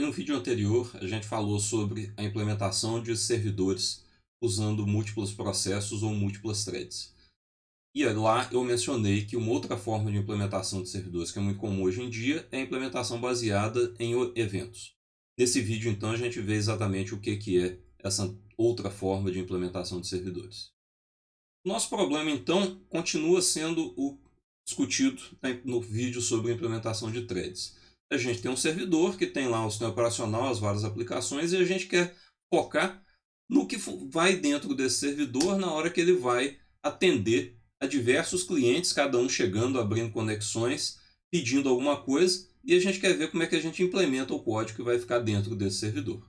no vídeo anterior, a gente falou sobre a implementação de servidores usando múltiplos processos ou múltiplas threads. E lá eu mencionei que uma outra forma de implementação de servidores que é muito comum hoje em dia é a implementação baseada em eventos. Nesse vídeo, então, a gente vê exatamente o que é essa outra forma de implementação de servidores. Nosso problema, então, continua sendo o discutido no vídeo sobre a implementação de threads. A gente tem um servidor que tem lá o sistema operacional, as várias aplicações, e a gente quer focar no que vai dentro desse servidor na hora que ele vai atender a diversos clientes, cada um chegando, abrindo conexões, pedindo alguma coisa, e a gente quer ver como é que a gente implementa o código que vai ficar dentro desse servidor.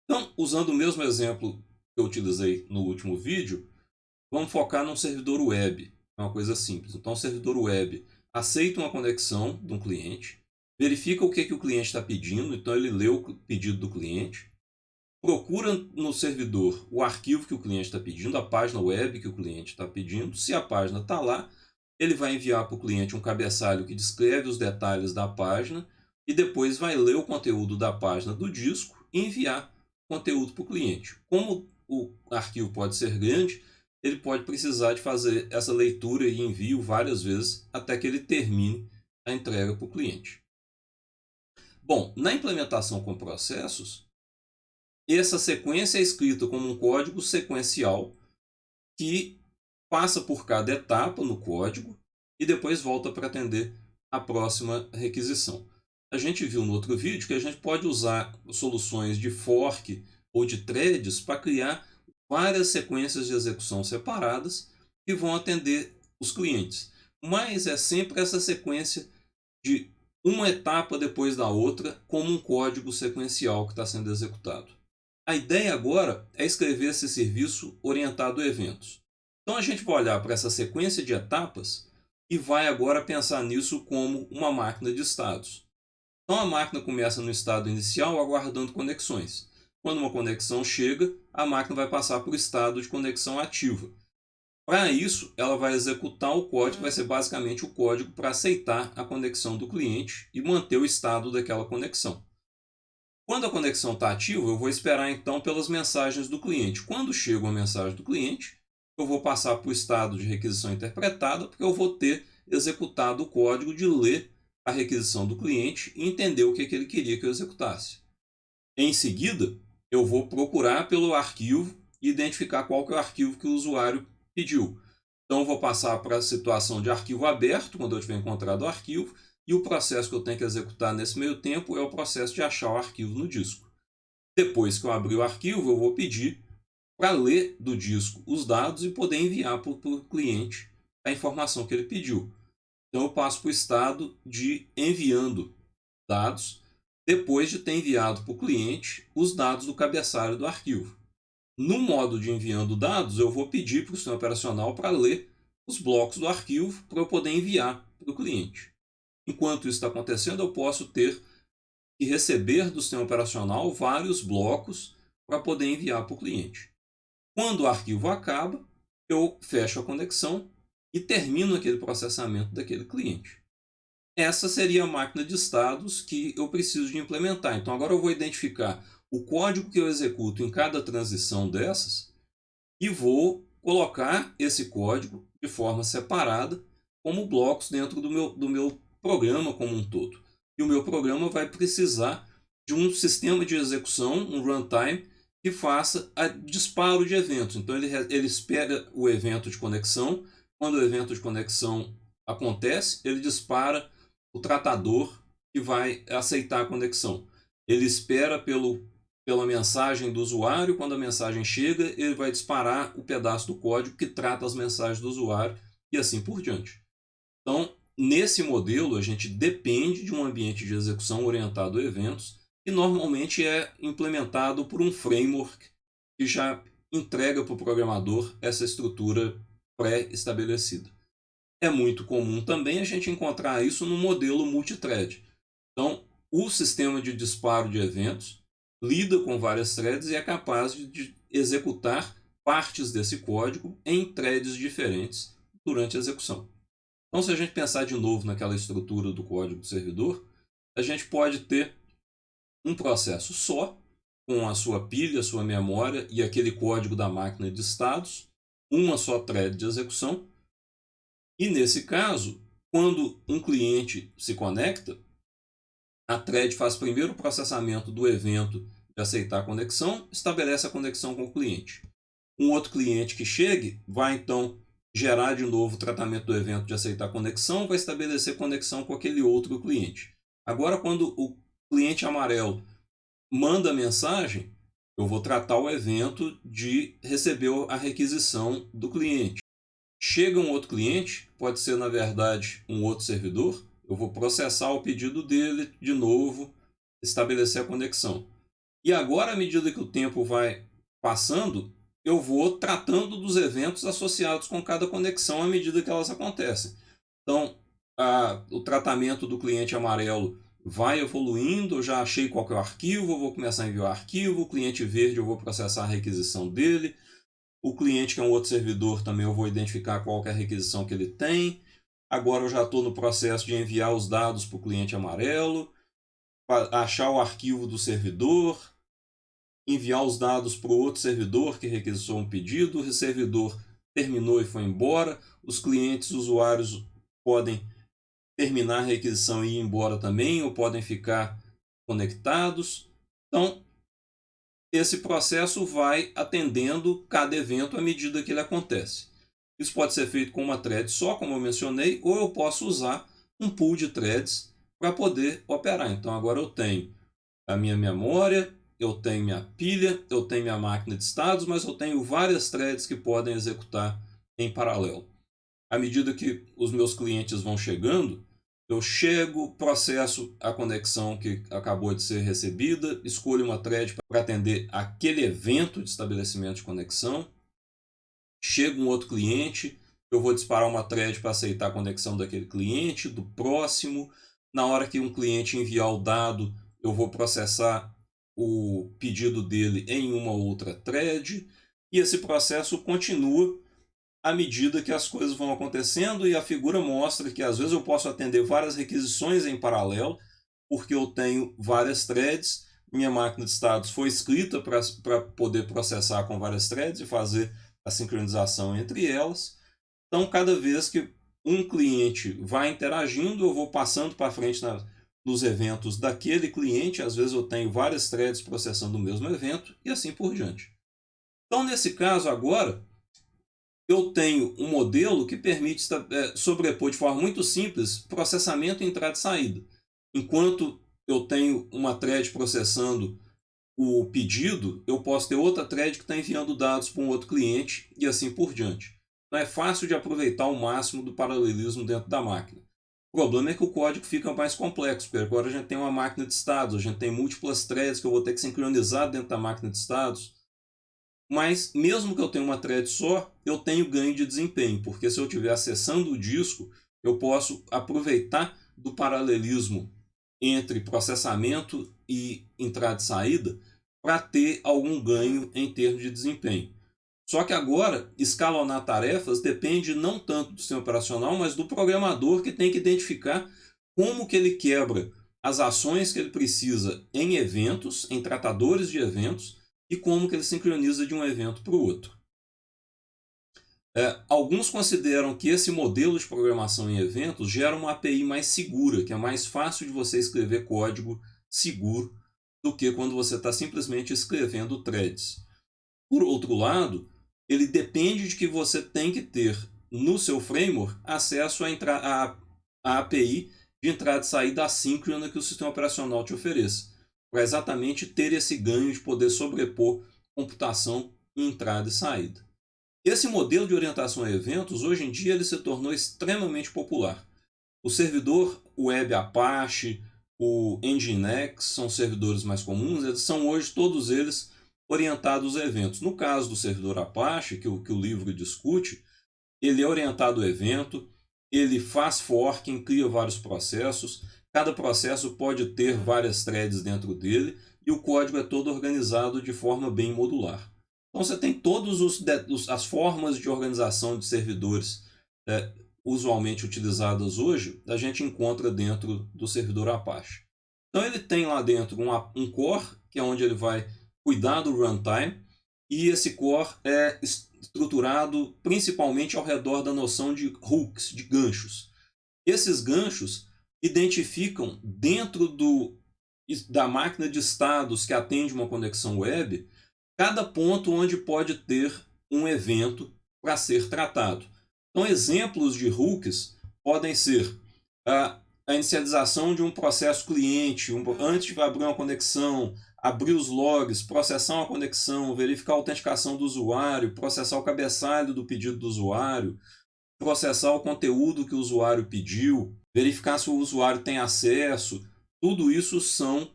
Então, usando o mesmo exemplo que eu utilizei no último vídeo, vamos focar num servidor web, é uma coisa simples. Então, o servidor web aceita uma conexão de um cliente, verifica o que o cliente está pedindo, então ele lê o pedido do cliente, procura no servidor o arquivo que o cliente está pedindo, a página web que o cliente está pedindo. Se a página está lá, ele vai enviar para o cliente um cabeçalho que descreve os detalhes da página e depois vai ler o conteúdo da página do disco e enviar conteúdo para o cliente. Como o arquivo pode ser grande, ele pode precisar de fazer essa leitura e envio várias vezes até que ele termine a entrega para o cliente. Bom, na implementação com processos, essa sequência é escrita como um código sequencial que passa por cada etapa no código e depois volta para atender a próxima requisição. A gente viu no outro vídeo que a gente pode usar soluções de fork ou de threads para criar várias sequências de execução separadas que vão atender os clientes. Mas é sempre essa sequência de uma etapa depois da outra, como um código sequencial que está sendo executado. A ideia agora é escrever esse serviço orientado a eventos. Então a gente vai olhar para essa sequência de etapas e vai agora pensar nisso como uma máquina de estados. Então a máquina começa no estado inicial aguardando conexões. Quando uma conexão chega, a máquina vai passar para o estado de conexão ativa. Para isso, ela vai executar o código, que vai ser basicamente o código para aceitar a conexão do cliente e manter o estado daquela conexão. Quando a conexão está ativa, eu vou esperar então pelas mensagens do cliente. Quando chega uma mensagem do cliente, eu vou passar para o estado de requisição interpretada, porque eu vou ter executado o código de ler a requisição do cliente e entender o que ele queria que eu executasse. Em seguida, eu vou procurar pelo arquivo e identificar qual que é o arquivo que o usuário pediu. Então, eu vou passar para a situação de arquivo aberto, quando eu tiver encontrado o arquivo, e o processo que eu tenho que executar nesse meio tempo é o processo de achar o arquivo no disco. Depois que eu abrir o arquivo, eu vou pedir para ler do disco os dados e poder enviar para o cliente a informação que ele pediu. Então, eu passo para o estado de enviando dados, depois de ter enviado para o cliente os dados do cabeçalho do arquivo. No modo de enviando dados, eu vou pedir para o sistema operacional para ler os blocos do arquivo para eu poder enviar para o cliente. Enquanto isso está acontecendo, eu posso ter que receber do sistema operacional vários blocos para poder enviar para o cliente. Quando o arquivo acaba, eu fecho a conexão e termino aquele processamento daquele cliente. Essa seria a máquina de estados que eu preciso de implementar. Então agora eu vou identificar o código que eu executo em cada transição dessas e vou colocar esse código de forma separada como blocos dentro do meu programa como um todo. E o meu programa vai precisar de um sistema de execução, um runtime, que faça a disparo de eventos. Então ele espera o evento de conexão. Quando o evento de conexão acontece, ele dispara o tratador que vai aceitar a conexão. Ele espera pela mensagem do usuário. Quando a mensagem chega, ele vai disparar o pedaço do código que trata as mensagens do usuário e assim por diante. Então, nesse modelo, a gente depende de um ambiente de execução orientado a eventos e normalmente é implementado por um framework que já entrega para o programador essa estrutura pré-estabelecida. É muito comum também a gente encontrar isso no modelo multithread. Então, o sistema de disparo de eventos lida com várias threads e é capaz de executar partes desse código em threads diferentes durante a execução. Então, se a gente pensar de novo naquela estrutura do código do servidor, a gente pode ter um processo só, com a sua pilha, sua memória e aquele código da máquina de estados, uma só thread de execução. E nesse caso, quando um cliente se conecta, a thread faz primeiro o processamento do evento de aceitar a conexão, estabelece a conexão com o cliente. Um outro cliente que chegue vai então gerar de novo o tratamento do evento de aceitar a conexão, vai estabelecer conexão com aquele outro cliente. Agora, quando o cliente amarelo manda a mensagem, eu vou tratar o evento de receber a requisição do cliente. Chega um outro cliente, pode ser na verdade um outro servidor, eu vou processar o pedido dele de novo, estabelecer a conexão. E agora, à medida que o tempo vai passando, eu vou tratando dos eventos associados com cada conexão à medida que elas acontecem. Então, o tratamento do cliente amarelo vai evoluindo, eu já achei qual que é o arquivo, eu vou começar a enviar o arquivo, o cliente verde eu vou processar a requisição dele, o cliente que é um outro servidor também eu vou identificar qual que é a requisição que ele tem. Agora eu já estou no processo de enviar os dados para o cliente amarelo, achar o arquivo do servidor, enviar os dados para o outro servidor que requisitou um pedido, o servidor terminou e foi embora, os clientes, usuários podem terminar a requisição e ir embora também, ou podem ficar conectados. Então, esse processo vai atendendo cada evento à medida que ele acontece. Isso pode ser feito com uma thread só, como eu mencionei, ou eu posso usar um pool de threads para poder operar. Então agora eu tenho a minha memória, eu tenho minha pilha, eu tenho minha máquina de estados, mas eu tenho várias threads que podem executar em paralelo. À medida que os meus clientes vão chegando, eu chego, processo a conexão que acabou de ser recebida, escolho uma thread para atender aquele evento de estabelecimento de conexão. Chega um outro cliente, eu vou disparar uma thread para aceitar a conexão daquele cliente, do próximo. Na hora que um cliente enviar o dado, eu vou processar o pedido dele em uma outra thread. E esse processo continua à medida que as coisas vão acontecendo, e a figura mostra que às vezes eu posso atender várias requisições em paralelo, porque eu tenho várias threads, minha máquina de estados foi escrita para poder processar com várias threads e fazer a sincronização entre elas. Então, cada vez que um cliente vai interagindo, eu vou passando para frente nos eventos daquele cliente, às vezes eu tenho várias threads processando o mesmo evento, e assim por diante. Então, nesse caso agora, eu tenho um modelo que permite sobrepor de forma muito simples processamento, entrada e saída. Enquanto eu tenho uma thread processando o pedido, eu posso ter outra thread que está enviando dados para um outro cliente e assim por diante. Então é fácil de aproveitar o máximo do paralelismo dentro da máquina. O problema é que o código fica mais complexo, porque agora a gente tem uma máquina de estados, a gente tem múltiplas threads que eu vou ter que sincronizar dentro da máquina de estados. Mas mesmo que eu tenha uma thread só, eu tenho ganho de desempenho, porque se eu estiver acessando o disco, eu posso aproveitar do paralelismo entre processamento e entrada e saída para ter algum ganho em termos de desempenho. Só que agora, escalonar tarefas depende não tanto do sistema operacional, mas do programador, que tem que identificar como que ele quebra as ações que ele precisa em eventos, em tratadores de eventos, e como que ele sincroniza de um evento para o outro. Alguns consideram que esse modelo de programação em eventos gera uma API mais segura, que é mais fácil de você escrever código seguro do que quando você está simplesmente escrevendo threads. Por outro lado, ele depende de que você tem que ter no seu framework acesso à API de entrada e saída assíncrona que o sistema operacional te ofereça, para exatamente ter esse ganho de poder sobrepor computação em entrada e saída. Esse modelo de orientação a eventos, hoje em dia, ele se tornou extremamente popular. O servidor web Apache, o Nginx, são servidores mais comuns, eles são hoje todos eles orientados a eventos. No caso do servidor Apache, que o livro discute, ele é orientado a evento, ele faz forking, cria vários processos, cada processo pode ter várias threads dentro dele e o código é todo organizado de forma bem modular. Então você tem todas as formas de organização de servidores usualmente utilizadas hoje, a gente encontra dentro do servidor Apache. Então ele tem lá dentro um core, que é onde ele vai cuidar do runtime, e esse core é estruturado principalmente ao redor da noção de hooks, de ganchos. Esses ganchos identificam dentro da máquina de estados que atende uma conexão web cada ponto onde pode ter um evento para ser tratado. Então, exemplos de hooks podem ser a inicialização de um processo cliente, antes de abrir uma conexão, abrir os logs, processar uma conexão, verificar a autenticação do usuário, processar o cabeçalho do pedido do usuário, processar o conteúdo que o usuário pediu, verificar se o usuário tem acesso. Tudo isso são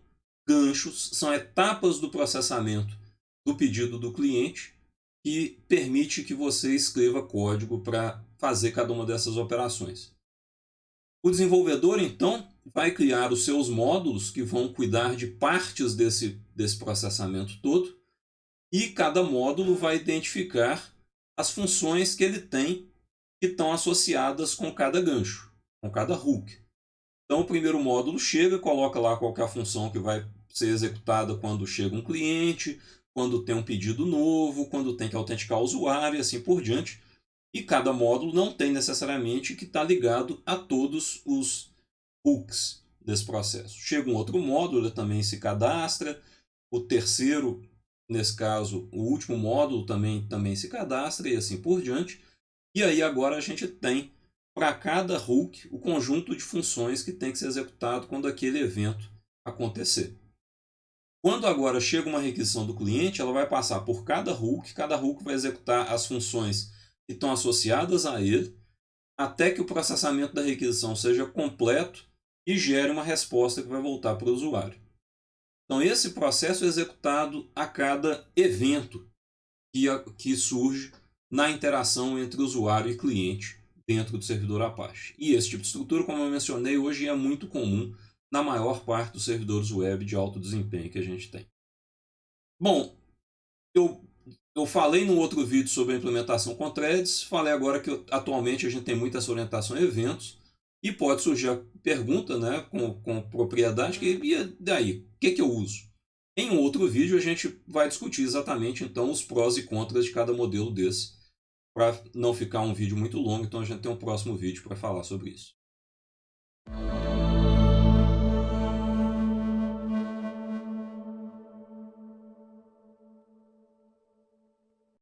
ganchos, são etapas do processamento do pedido do cliente que permite que você escreva código para fazer cada uma dessas operações. O desenvolvedor, então, vai criar os seus módulos que vão cuidar de partes desse processamento todo, e cada módulo vai identificar as funções que ele tem que estão associadas com cada gancho, com cada hook. Então, o primeiro módulo chega, coloca lá qual que é a função que vai ser executada quando chega um cliente, quando tem um pedido novo, quando tem que autenticar o usuário e assim por diante. E cada módulo não tem necessariamente que estar ligado a todos os hooks desse processo. Chega um outro módulo, ele também se cadastra. O terceiro, nesse caso, o último módulo também se cadastra e assim por diante. E aí agora a gente tem para cada hook o conjunto de funções que tem que ser executado quando aquele evento acontecer. Quando agora chega uma requisição do cliente, ela vai passar por cada hook vai executar as funções que estão associadas a ele, até que o processamento da requisição seja completo e gere uma resposta que vai voltar para o usuário. Então esse processo é executado a cada evento que surge na interação entre usuário e cliente dentro do servidor Apache. E esse tipo de estrutura, como eu mencionei, hoje é muito comum na maior parte dos servidores web de alto desempenho que a gente tem. Bom, eu falei no outro vídeo sobre a implementação com threads, falei agora que atualmente a gente tem muita essa orientação a eventos, e pode surgir a pergunta, né, com propriedade, e daí, o que eu uso? Em um outro vídeo a gente vai discutir exatamente então os prós e contras de cada modelo desse, para não ficar um vídeo muito longo, então a gente tem um próximo vídeo para falar sobre isso.